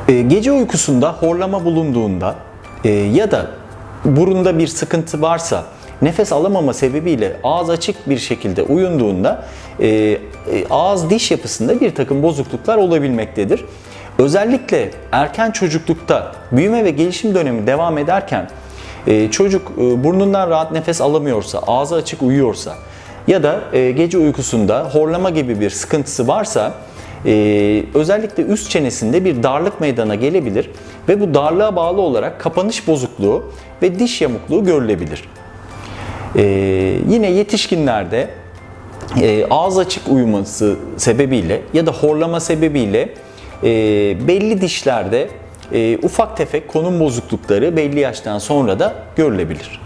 Gece uykusunda horlama bulunduğunda ya da burunda bir sıkıntı varsa, nefes alamama sebebiyle ağız açık bir şekilde uyunduğunda ağız diş yapısında bir takım bozukluklar olabilmektedir. Özellikle erken çocuklukta büyüme ve gelişim dönemi devam ederken çocuk burnundan rahat nefes alamıyorsa, ağzı açık uyuyorsa ya da gece uykusunda horlama gibi bir sıkıntısı varsa özellikle üst çenesinde bir darlık meydana gelebilir ve bu darlığa bağlı olarak kapanış bozukluğu ve diş yamukluğu görülebilir. Yine yetişkinlerde ağız açık uyuması sebebiyle ya da horlama sebebiyle belli dişlerde ufak tefek konum bozuklukları belli yaştan sonra da görülebilir.